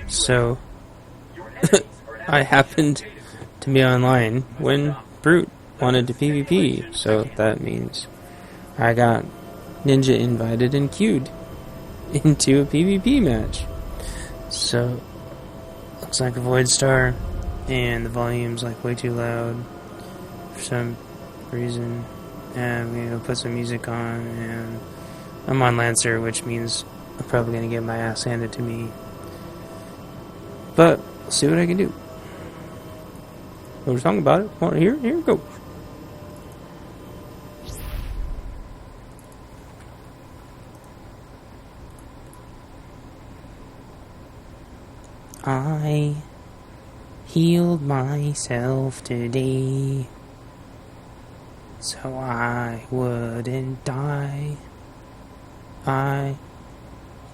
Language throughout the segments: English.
So, I happened to be online when Brute wanted to PvP, so that means I got Ninja invited and queued into a PvP match. So, looks like a Void Star, and the volume's like way too loud for some reason, and I'm gonna go put some music on, and I'm on Lancer, which means I'm probably gonna get my ass handed to me, but I'll see what I can do. We're talking about it. Want to hear? Here we go. I healed myself today so I wouldn't die. I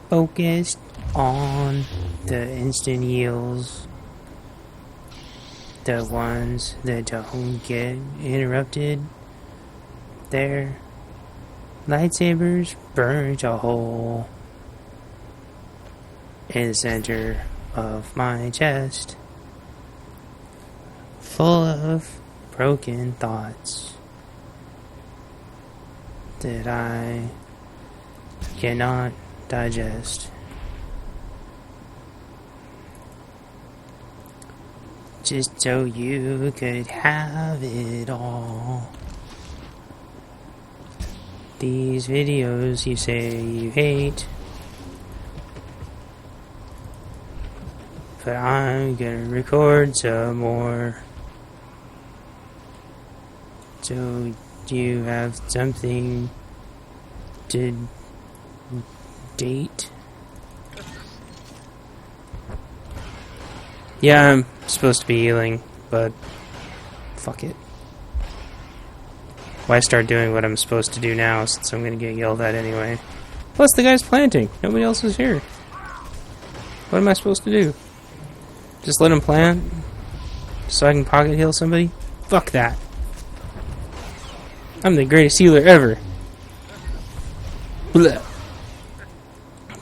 focused on the instant heals, the ones that don't get interrupted. Their lightsabers burnt a hole in the center of my chest, full of broken thoughts that I cannot digest. Just so you could have it all. These videos you say you hate, but I'm gonna record some more, so you have something to date. Yeah, I'm supposed to be healing, but fuck it. Why start doing what I'm supposed to do now, since I'm gonna get yelled at anyway? Plus, the guy's planting. Nobody else is here. What am I supposed to do? Just let him plant so I can pocket heal somebody? Fuck that. I'm the greatest healer ever. Blah.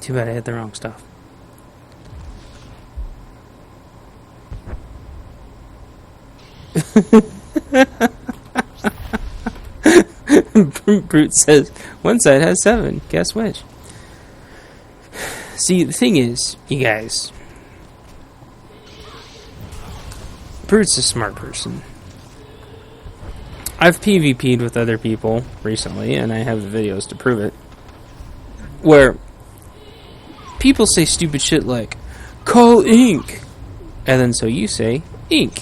Too bad I hit the wrong stuff. Brute says, one side has 7. Guess which? See, the thing is, you guys, Brute's a smart person. I've PvP'd with other people recently, and I have the videos to prove it, where people say stupid shit like, call Ink, and then so you say, Ink.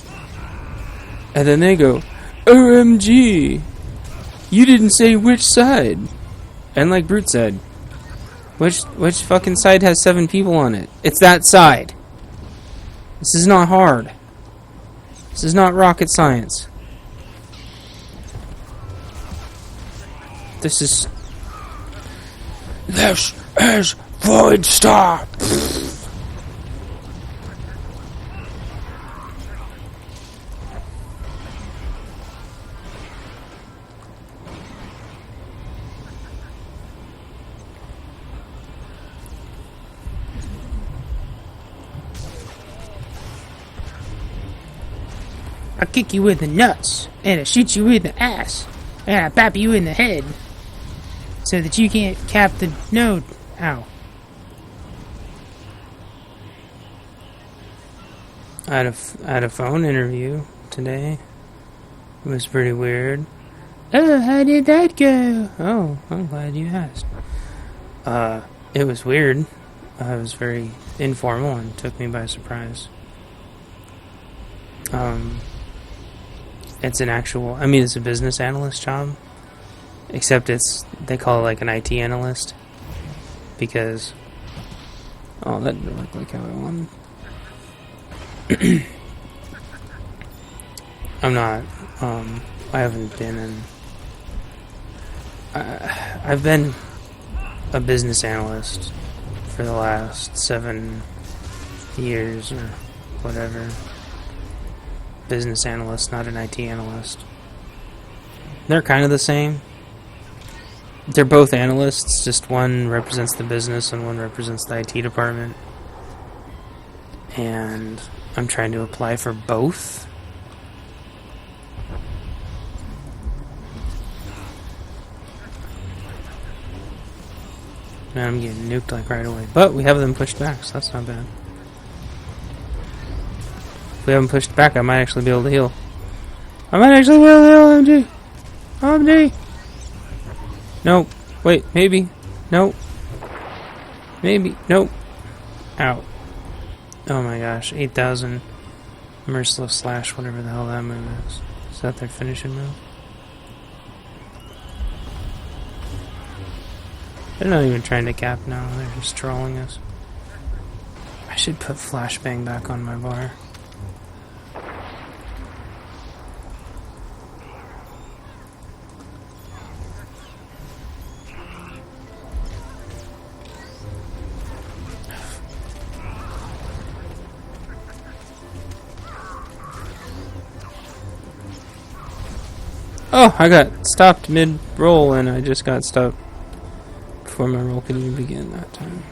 And then they go, OMG, you didn't say which side. And like Brute said, which fucking side has 7 people on it? It's that side. This is not hard. This is not rocket science. This is Void Star. I'll kick you in the nuts, and I'll shoot you in the ass, and I'll pop you in the head, so that you can't cap the node. Ow. I had a phone interview today. It was pretty weird. Oh, how did that go? Oh, I'm glad you asked. It was weird. It was very informal and took me by surprise. It's an actual, it's a business analyst job, except they call it like an IT analyst, because, that didn't work like how I wanted. I haven't been in, I've been a business analyst for the last 7 years or whatever. Business analyst, not an IT analyst. They're kind of the same. They're both analysts, just one represents the business and one represents the IT department. And I'm trying to apply for both. Man, I'm getting nuked like right away. But we have them pushed back, so that's not bad. If we haven't pushed back, I might actually be able to heal. I might actually be able to heal, OMG! OMG! Nope. Wait, maybe. Nope. Maybe. Nope. Ow. Oh my gosh. 8,000. Merciless Slash, whatever the hell that move is. Is that their finishing move? They're not even trying to cap now. They're just trolling us. I should put Flashbang back on my bar. Oh, I got stopped mid-roll and I just got stopped before my roll could even begin that time.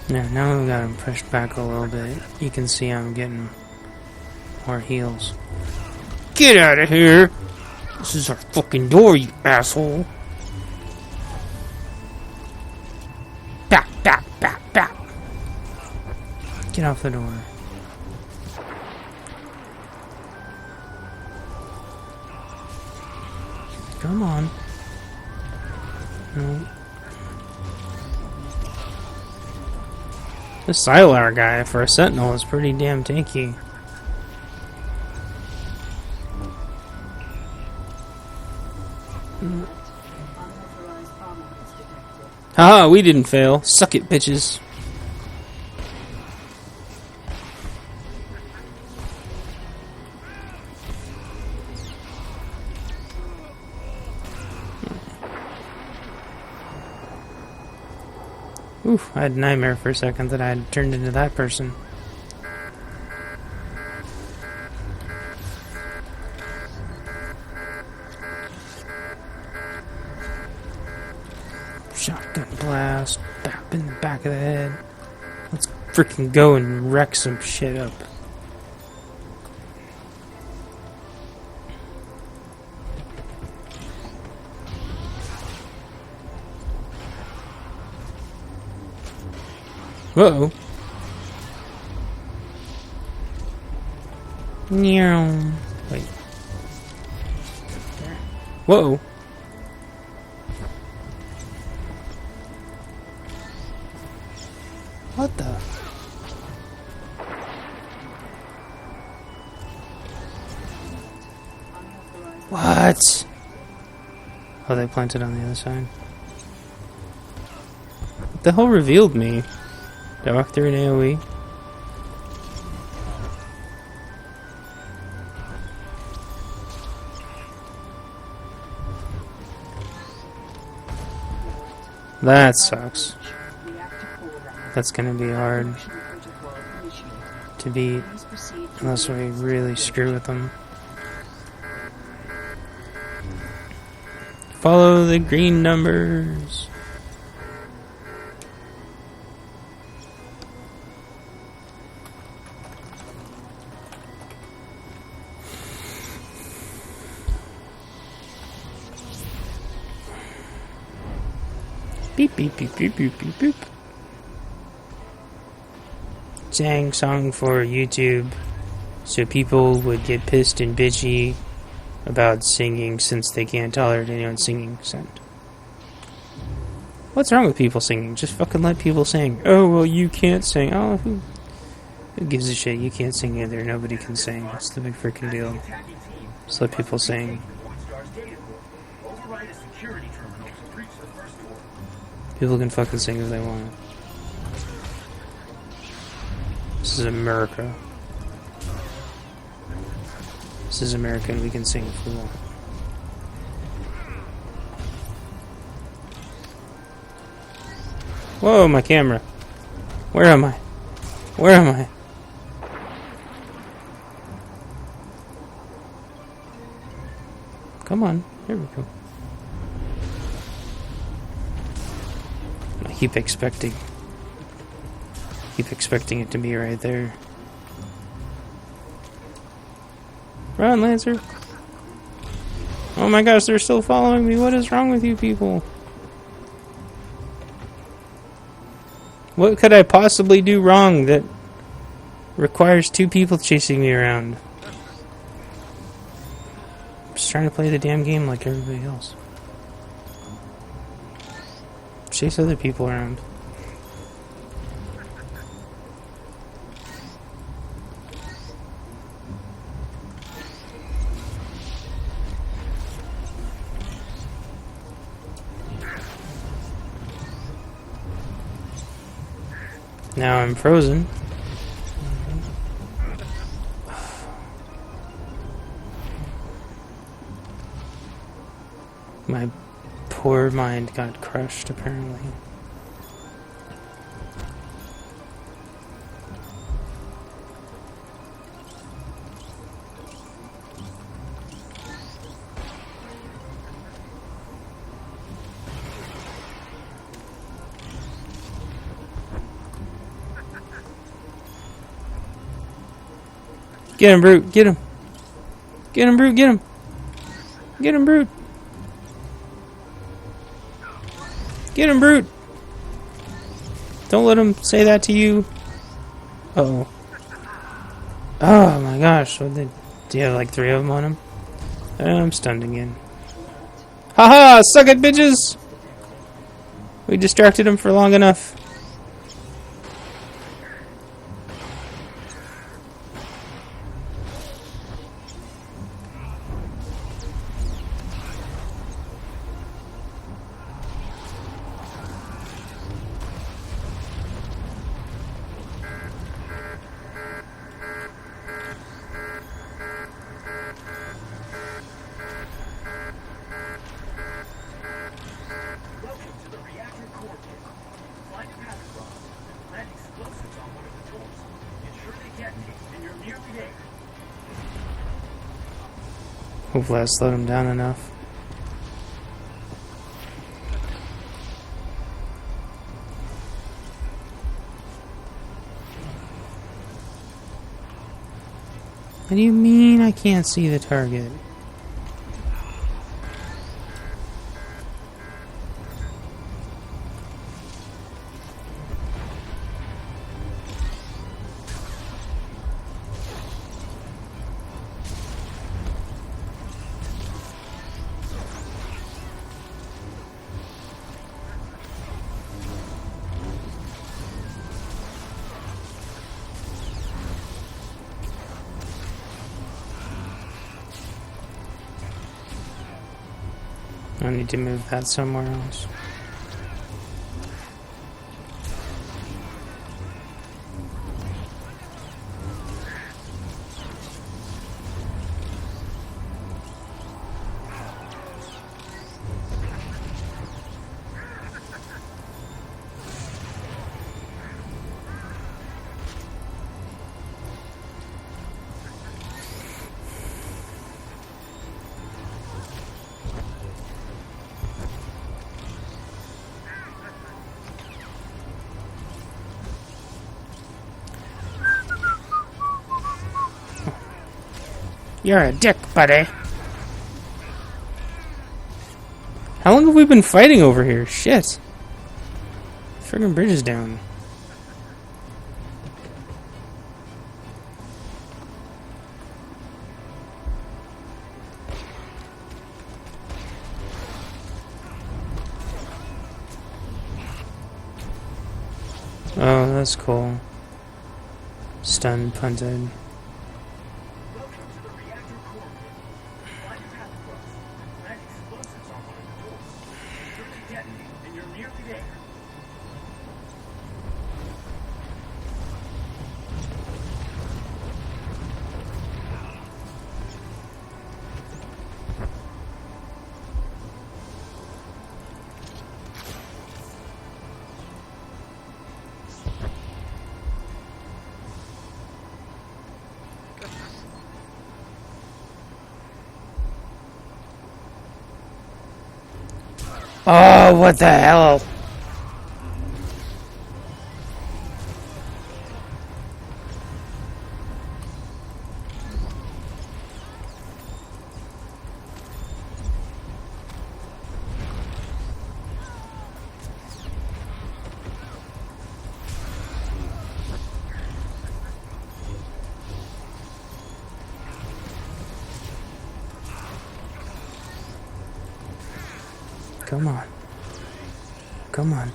Yeah, now we got him pushed back a little bit. You can see I'm getting more heals. Get out of here! This is our fucking door, you asshole! Back, back, back, back! Get off the door. Come on. No. This Sylar guy for a sentinel is pretty damn tanky. Haha, we didn't fail. Suck it, bitches. Oof, I had a nightmare for a second that I had turned into that person. Shotgun blast, bap in the back of the head. Let's freaking go and wreck some shit up. Uh-oh. Wait. Whoa. What the? What? Oh, they planted on the other side. What the hell revealed me? Did I walk through an AoE? That sucks. That's gonna be hard to beat unless we really screw with them. Follow the green numbers. Beep beep beep beep beep beep beep. Sang song for YouTube so people would get pissed and bitchy about singing since they can't tolerate anyone singing. What's wrong with people singing? Just fucking let people sing. Oh, well, you can't sing. Oh, who gives a shit? You can't sing either. Nobody can sing. What's the big freaking deal? Just let people sing. People can fucking sing if they want. This is America. This is America and we can sing if we want. Whoa, my camera. Where am I? Where am I? Come on. Here we go. I keep expecting it to be right there. Run, Lancer! Oh my gosh, they're still following me. What is wrong with you people? What could I possibly do wrong that requires 2 people chasing me around? I'm just trying to play the damn game like everybody else. Chase other people around. Now I'm frozen. My poor mind got crushed, apparently. Get him, Brute! Get him! Get him, Brute! Get him! Get him, Brute! Get him, Brute! Don't let him say that to you. Uh-oh. Oh my gosh. Do you have like 3 of them on him? I'm stunned again. Haha! Suck it, bitches! We distracted him for long enough. Hopefully I slowed him down enough. What do you mean I can't see the target? I need to move that somewhere else. You're a dick, buddy. How long have we been fighting over here? Shit. Friggin' bridge is down. Oh, that's cool. Stunned, punted. Oh, what the hell? Come on. Come on.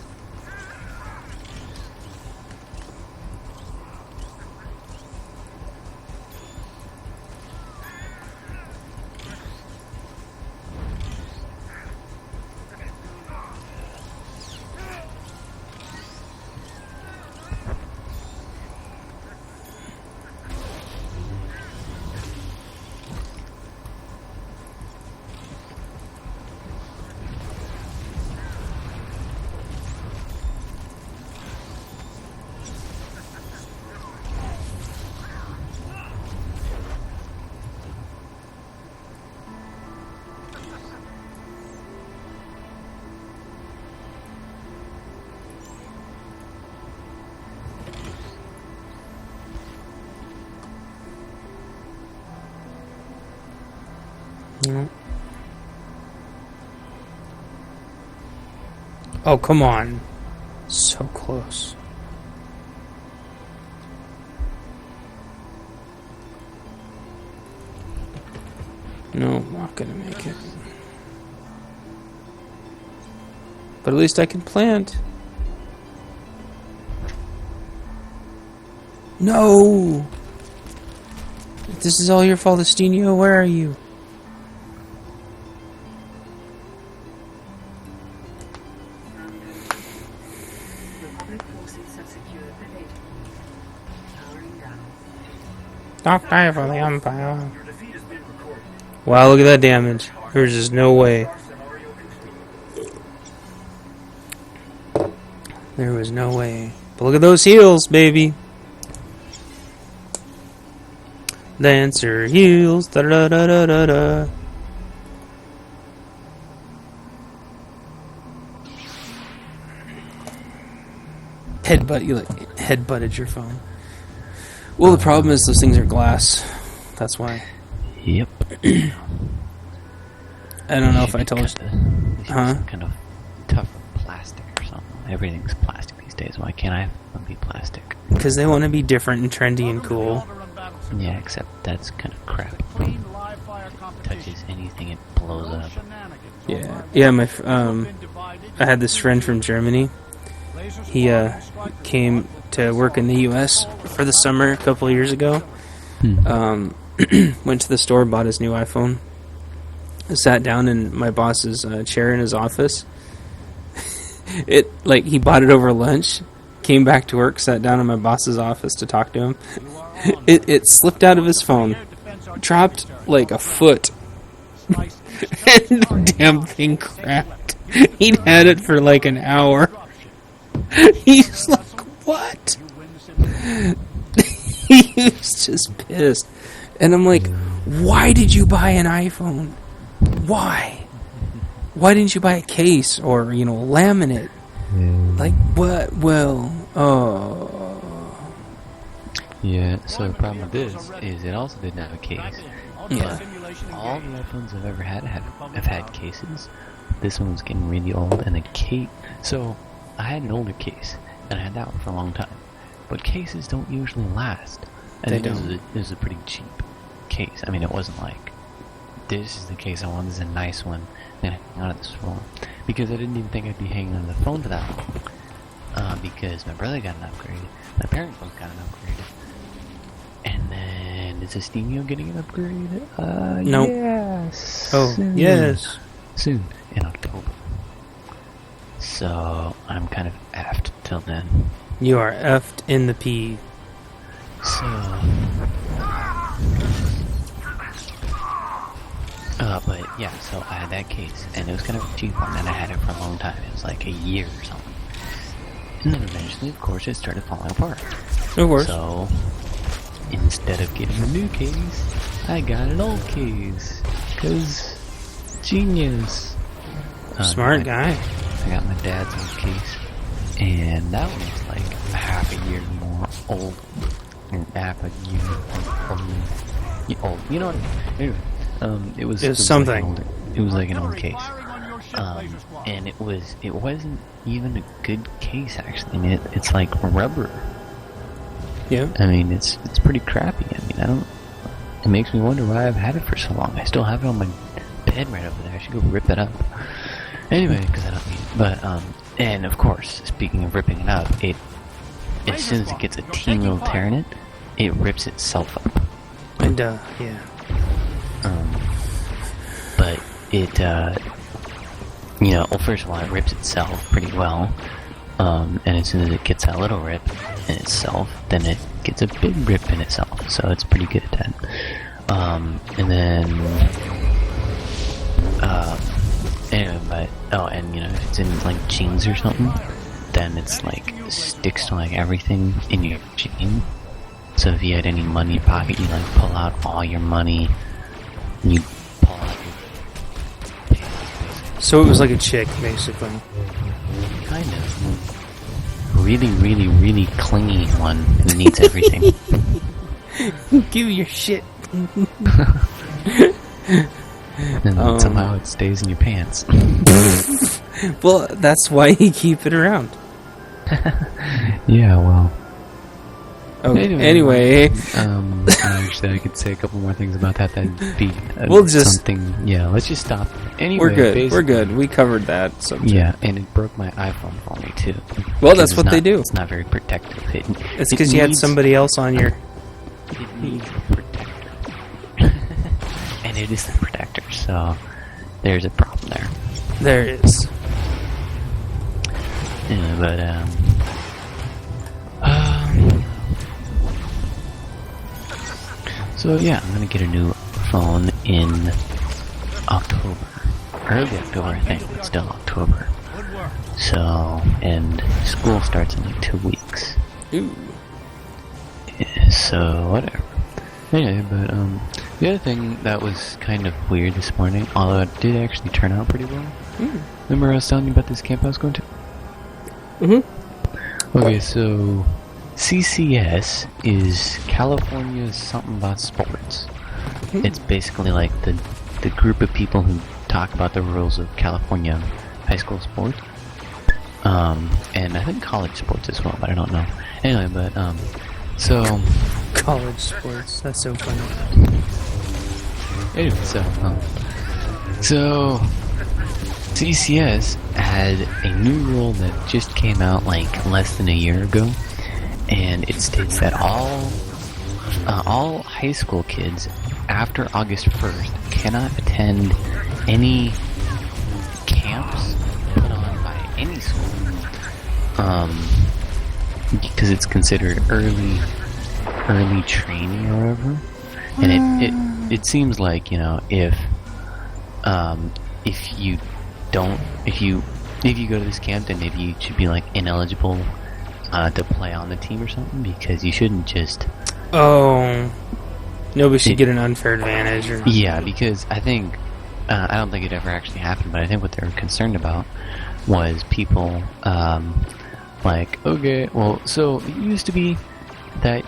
No. Oh, come on. So close. No, I'm not gonna make it. But at least I can plant. No! If this is all your fault, Estinio, where are you? Stop die for the Empire. Wow, look at that damage. There's just no way. There was no way. But look at those heals, baby. Lancer heals. Da da da da da da. Headbutt. You like headbutted your phone. Well, the problem is those things are glass. That's why. Yep. I don't know if I told you. Huh? Kind of tough plastic or something. Everything's plastic these days. Why can't I have them be plastic? Because they want to be different and trendy and cool. Yeah, except that's kind of crap. Touches anything, it blows up. Yeah. Yeah, I had this friend from Germany. He came to work in the U.S. for the summer a couple of years ago. Went to the store, bought his new iPhone, sat down in my boss's chair in his office. He bought it over lunch, came back to work, sat down in my boss's office to talk to him. It slipped out of his phone, dropped like a foot, and the damn thing cracked. He'd had it for like an hour. He's like, what? He was just pissed. And I'm like, why did you buy an iPhone? Why? Why didn't you buy a case or, laminate? Like, what? Well, Yeah, so the problem with this is it also didn't have a case. Yeah. All the iPhones I've ever had have had cases. This one was getting really old, and the case... So, I had an older case, and I had that one for a long time. But cases don't usually last. They don't. This was a pretty cheap case. I mean, it wasn't like, this is the case I want, this is a nice one, then I hang on to this phone. Because I didn't even think I'd be hanging on to the phone for that long. Because my brother got an upgrade, my parents both got an upgrade. And then, is Estinio getting an upgrade? Nope. Yes. Oh, soon. yes. Soon, in October. So, I'm kind of effed till then. You are effed in the pee. So... but yeah, so I had that case, and it was kind of a cheap one, and I had it for a long time. It was like a year or something. And then eventually, of course, it started falling apart. Of course. So, instead of getting a new case, I got an old case. 'Cause genius. Smart guy. I got my dad's old case, and that one's like half a year more old, or half a year old. You know what? Anyway, it was something. Like it was like an old case, and it wasn't even a good case actually. I mean, it's like rubber. Yeah. I mean, it's pretty crappy. I mean, it makes me wonder why I've had it for so long. I still have it on my bed right over there. I should go rip it up. Anyway, because I don't need it. But, and of course, speaking of ripping it up, as soon as it gets a teeny little tear in it, it rips itself up. And, yeah. But it, well, first of all, it rips itself pretty well. And as soon as it gets that little rip in itself, then it gets a big rip in itself. So it's pretty good at that. And then, anyway, but, and if it's in like jeans or something, then it's like sticks to like everything in your jean. So if you had any money in your pocket, you like pull out all your money, and you pull out your pants. So it was like a chick, basically. Kind of. Really, really, really clingy one who needs everything. Give me your shit. And somehow it stays in your pants. Well, that's why you keep it around. Yeah, well. Okay. Anyway. Actually, I could say a couple more things about that. That'd be we'll just something. Yeah, let's just stop. Anyway, we're good. We're good. We covered that subject. Yeah, and it broke my iPhone for me too. Well, that's what they do. It's not very protective. It's because you had somebody else on your. It needs a protector, and it is the protector. So there's a problem there. There is. Yeah, but so yeah, I'm gonna get a new phone in October. Early October, I think. It's still October. So, and school starts in like 2 weeks. Ooh. Yeah, so, whatever. Anyway, but the other thing that was kind of weird this morning, although it did actually turn out pretty well. Remember I was telling you about this camp I was going to? Okay, so CCS is California's something about sports. It's basically like the group of people who talk about the rules of California high school sports. And I think college sports as well, but I don't know. Anyway, but so college sports. That's so funny. Anyway, so CCS had a new rule that just came out like less than a year ago, and it states that all high school kids after August 1st cannot attend any camps put on by any school, because it's considered early training or whatever. And it seems like, if you go to this camp, then maybe you should be like ineligible to play on the team or something, because you shouldn't just nobody should get an unfair advantage. Yeah, because I think I don't think it ever actually happened, but I think what they were concerned about was people like, okay, well, so it used to be that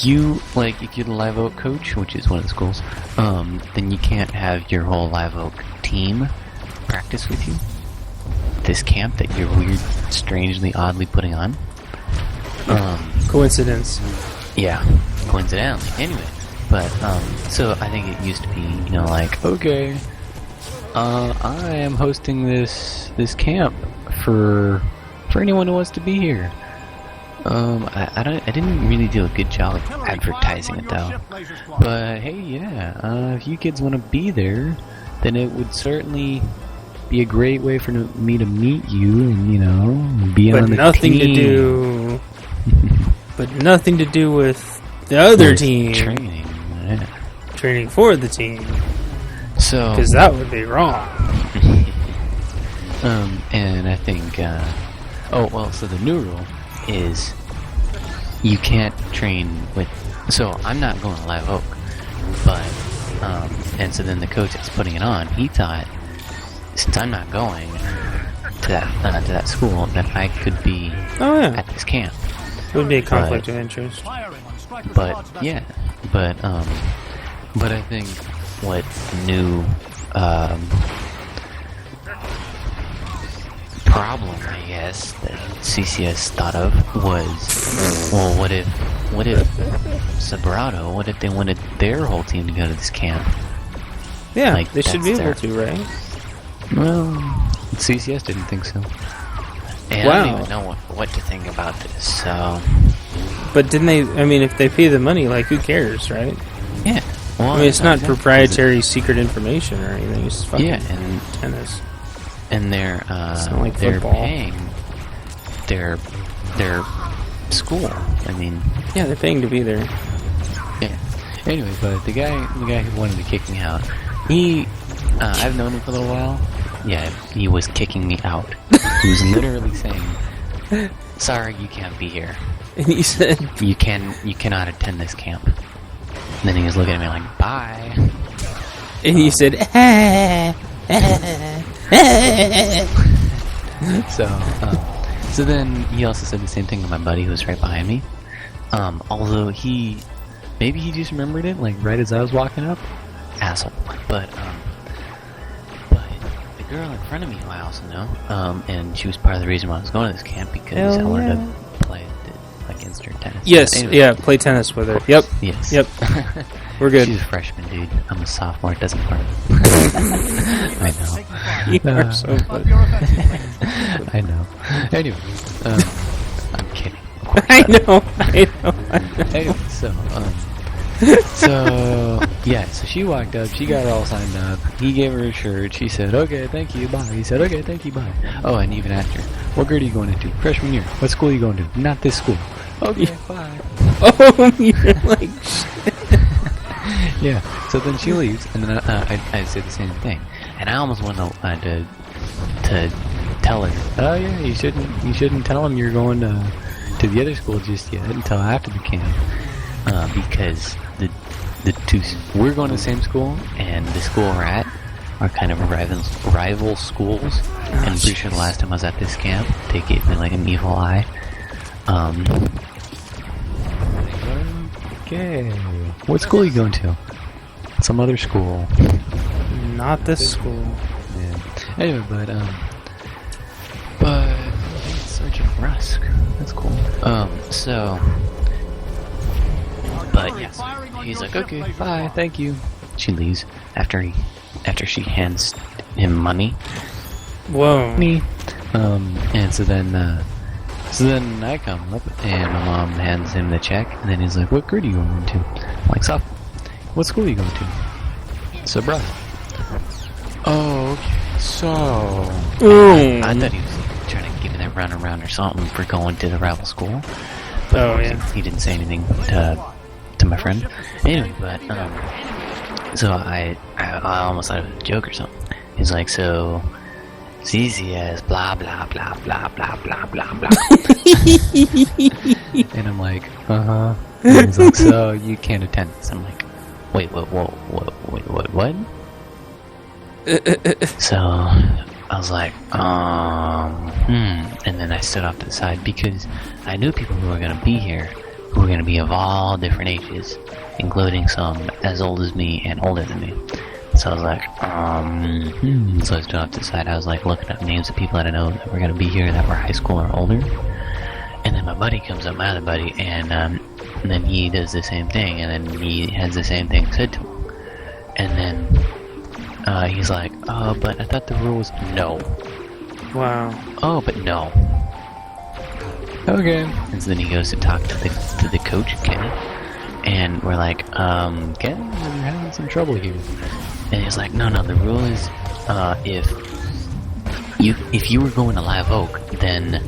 you, like, if you're the Live Oak coach, which is one of the schools, then you can't have your whole Live Oak team practice with you. This camp that you're weird, strangely, oddly putting on. Coincidence. Yeah, coincidentally. Anyway, but, so I think it used to be, like, okay, I am hosting this camp for anyone who wants to be here. I didn't really do a good job of advertising it though. But hey, yeah, if you kids want to be there, then it would certainly be a great way for me to meet you and be on the team. But nothing to do with the other team. Training. Yeah. Training for the team. So, because that would be wrong. And I think so the new rule is you can't train with. So I'm not going to Live Oak, but and so then the coach that's putting it on, he thought since I'm not going to that school, then I could be at this camp. It would be a conflict of interest. But I think what the new problem, I guess, that CCS thought of was, well, what if Sobrato, what if they wanted their whole team to go to this camp? Yeah, like, they should be able to, right? Well, CCS didn't think so. And I don't even know what to think about this, so... But didn't they, I mean, if they pay the money, like, who cares, right? Yeah. Well, I mean, it's not proprietary secret information or anything, it's fucking and tennis. And they're like they're football. paying their school. I mean, yeah, they're paying to be there. Yeah. Anyway, but the guy who wanted to kick me out, I've known him for a little while. Yeah, he was kicking me out. He was literally saying, "Sorry, you can't be here." And he said, "You cannot attend this camp." And then he was looking at me like, "Bye." And he said, So then he also said the same thing to my buddy who was right behind me. Although maybe he just remembered it, like right as I was walking up. Asshole. But the girl in front of me, who I also know, and she was part of the reason why I was going to this camp, because I wanted to play against her tennis. Yes, anyway. yeah, play tennis with her. Yep. Yes. Yep. We're good. She's a freshman, dude. I'm a sophomore. It doesn't hurt. I know. You are so funny. I know. Anyway, I'm kidding. I know. Anyway, so she walked up, she got all signed up, he gave her a shirt, she said, "Okay, thank you, bye." He said, "Okay, thank you, bye." Oh, and even asked her, "What grade are you going into?" "Freshman year." "What school are you going to?" "Not this school." "Okay, bye." Oh, you're like shit. Yeah, so then she leaves, and then I said the same thing, and I almost wanted to tell her, "Oh yeah, you shouldn't tell him you're going to the other school just yet until after the camp," because the two, we're going to the same school, and the school we're at are kind of rival schools. And I'm pretty sure the last time I was at this camp, they gave me like an evil eye. Okay, what school are you going to? Some other school. Not this school. Yeah. Anyway, but Sergeant Rusk. That's cool. But yes, he's like, "Okay, bye, thank you." She leaves after she hands him money. Whoa. And so then I come up and my mom hands him the check, and then he's like, "What grade are you going to?" I'm like, "Sophomore." "What school are you going to?" "Sobrato." "Oh, okay, so..." I thought he was trying to give me that runaround or something for going to the rival school. But he didn't say anything to my friend. Anyway, but so I almost thought it was a joke or something. He's like, "So CCS blah blah blah blah blah blah blah blah." And I'm like, "Uh-huh." And he's like, "So you can't attend this." I'm like, "Wait, what?" So I was like, and then I stood off to the side because I knew people who were going to be here, who were going to be of all different ages, including some as old as me and older than me. So I was like, so I stood off to the side. I was like looking up names of people that I know that were going to be here that were high school or older. And then my buddy comes up, my other buddy, and then he does the same thing, and then he has the same thing said to him. And then he's like, "Oh, but I thought the rule was no." Wow. "Oh, but no." "Okay." And so then he goes to talk to the coach, Kenny, and we're like, "Ken, you're having some trouble here." And he's like, "No, the rule is, if you were going to Live Oak, then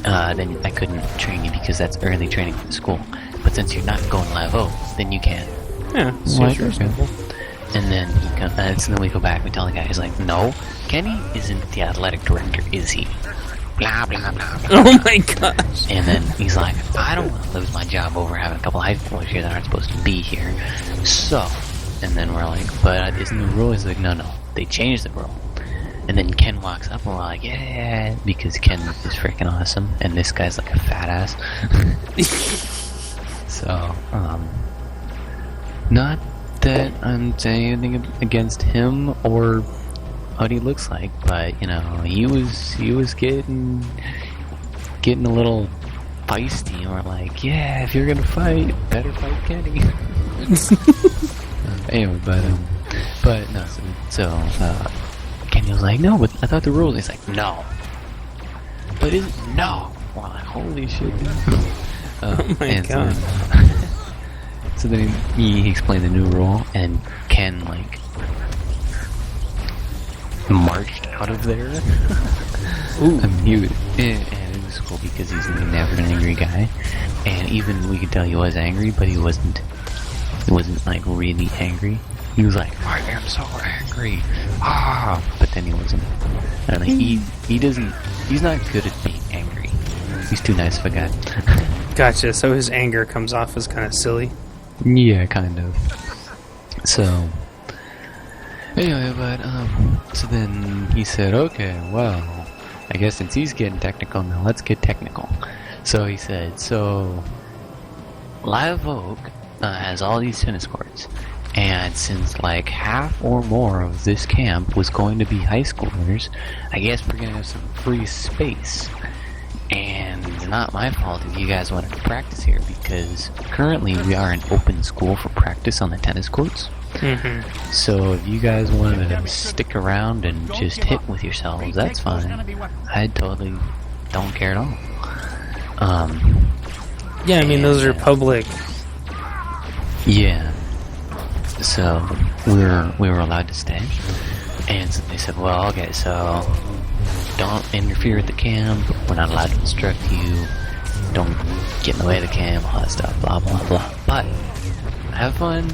I couldn't train you because that's early training for the school. But since you're not going to Live Oak, then you can." Yeah, seems reasonable. And then so then we go back and we tell the guy, he's like, "No, Kenny isn't the athletic director, is he? Blah, blah, blah, blah." Oh my gosh. And then he's like, "I don't want to lose my job over having a couple high schoolers here that aren't supposed to be here. So," and then we're like, "But isn't the rule?" He's like, No, they changed the rule. And then Ken walks up and we're like, yeah, because Ken is freaking awesome, and this guy's like a fat ass. So, not that I'm saying anything against him or what he looks like, but you know, he was getting a little feisty, and we're like, yeah, if you're gonna fight, better fight Kenny. Anyway, but no, so Kenny was like, no, but I thought the rules. He's like, no, but no. We're like, holy shit, dude. Oh my god. So then he explained the new rule, and Ken like marched out of there. Ooh. And it was cool because he's never an angry guy, and even we could tell he was angry, but he wasn't like really angry. He was like, I am so angry, but then he wasn't. I don't know. He's not good at being angry. He's too nice of a guy. Gotcha. So his anger comes off as kind of silly. Yeah, kind of. So, anyway, but, so then he said, okay, well, I guess since he's getting technical now, let's get technical. So he said, so, Live Oak has all these tennis courts, and since like half or more of this camp was going to be high schoolers, I guess we're gonna have some free space. And it's not my fault if you guys wanted to practice here, because currently we are an open school for practice on the tennis courts. Mm-hmm. So if you guys wanted to stick around and just hit with yourselves, that's fine. I totally don't care at all. Yeah, I mean, those are public. Yeah. So we were allowed to stay, and so they said, well, okay, so don't interfere with the camp, we're not allowed to instruct you, don't get in the way of the camp, all that stuff, blah blah blah. But have fun,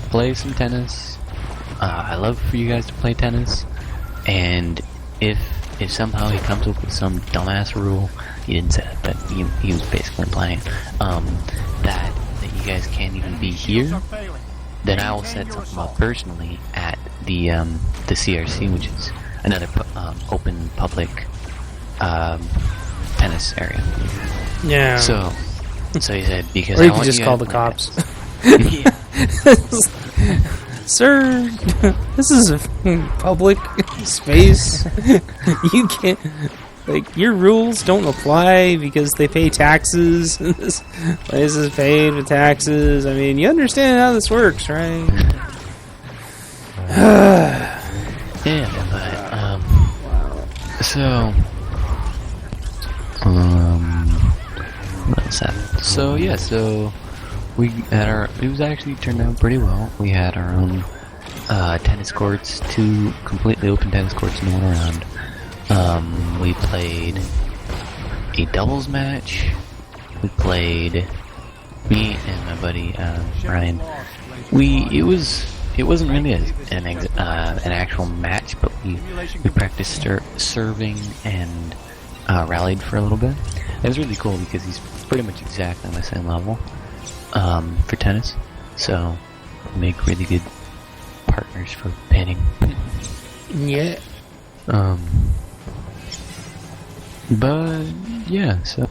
play some tennis. I love for you guys to play tennis, and if somehow he comes up with some dumbass rule, he didn't say that, but he was basically implying that you guys can't even be here, then I will set something up personally at the CRC, which is another open public tennis area. Yeah. So he said, because or you I could want just you call the guys cops. Yeah. Sir, this is a public space. You can't. Like, your rules don't apply because they pay taxes. This place is paid with taxes. I mean, you understand how this works, right? Yeah, but so what's that? So yeah, so we had it was actually turned out pretty well. We had our own tennis courts, 2 completely open tennis courts, no one around. We played a doubles match. We played, me and my buddy Ryan. It wasn't really an actual match, but we practiced serving and rallied for a little bit. It was really cool because he's pretty much exactly on the same level for tennis, so we make really good partners for painting. Yeah. But yeah, so